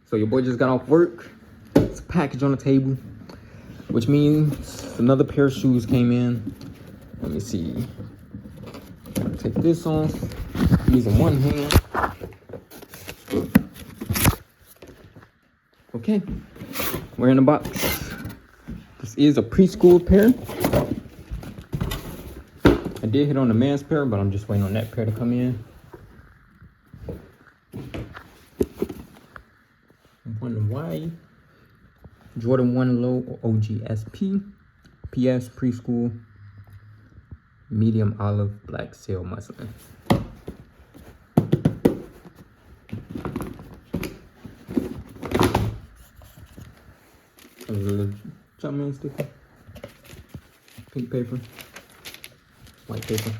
So your boy just got off work. It's a package on the table, which means another pair of shoes came in. Let me see. Gotta take this off. Using one hand. Okay, we're in the box. This is a preschool pair. I did hit on the men's pair, but I'm just waiting on that pair to come in. One Y, Jordan 1 Low OGSP, PS preschool, medium olive black sail muslin. A little Jumpman sticker, pink paper, white paper.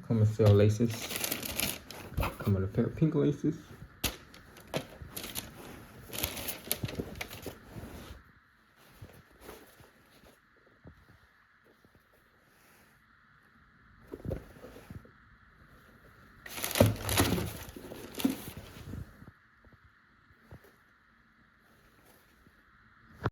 Come with sale laces. Come with a pair of pink laces.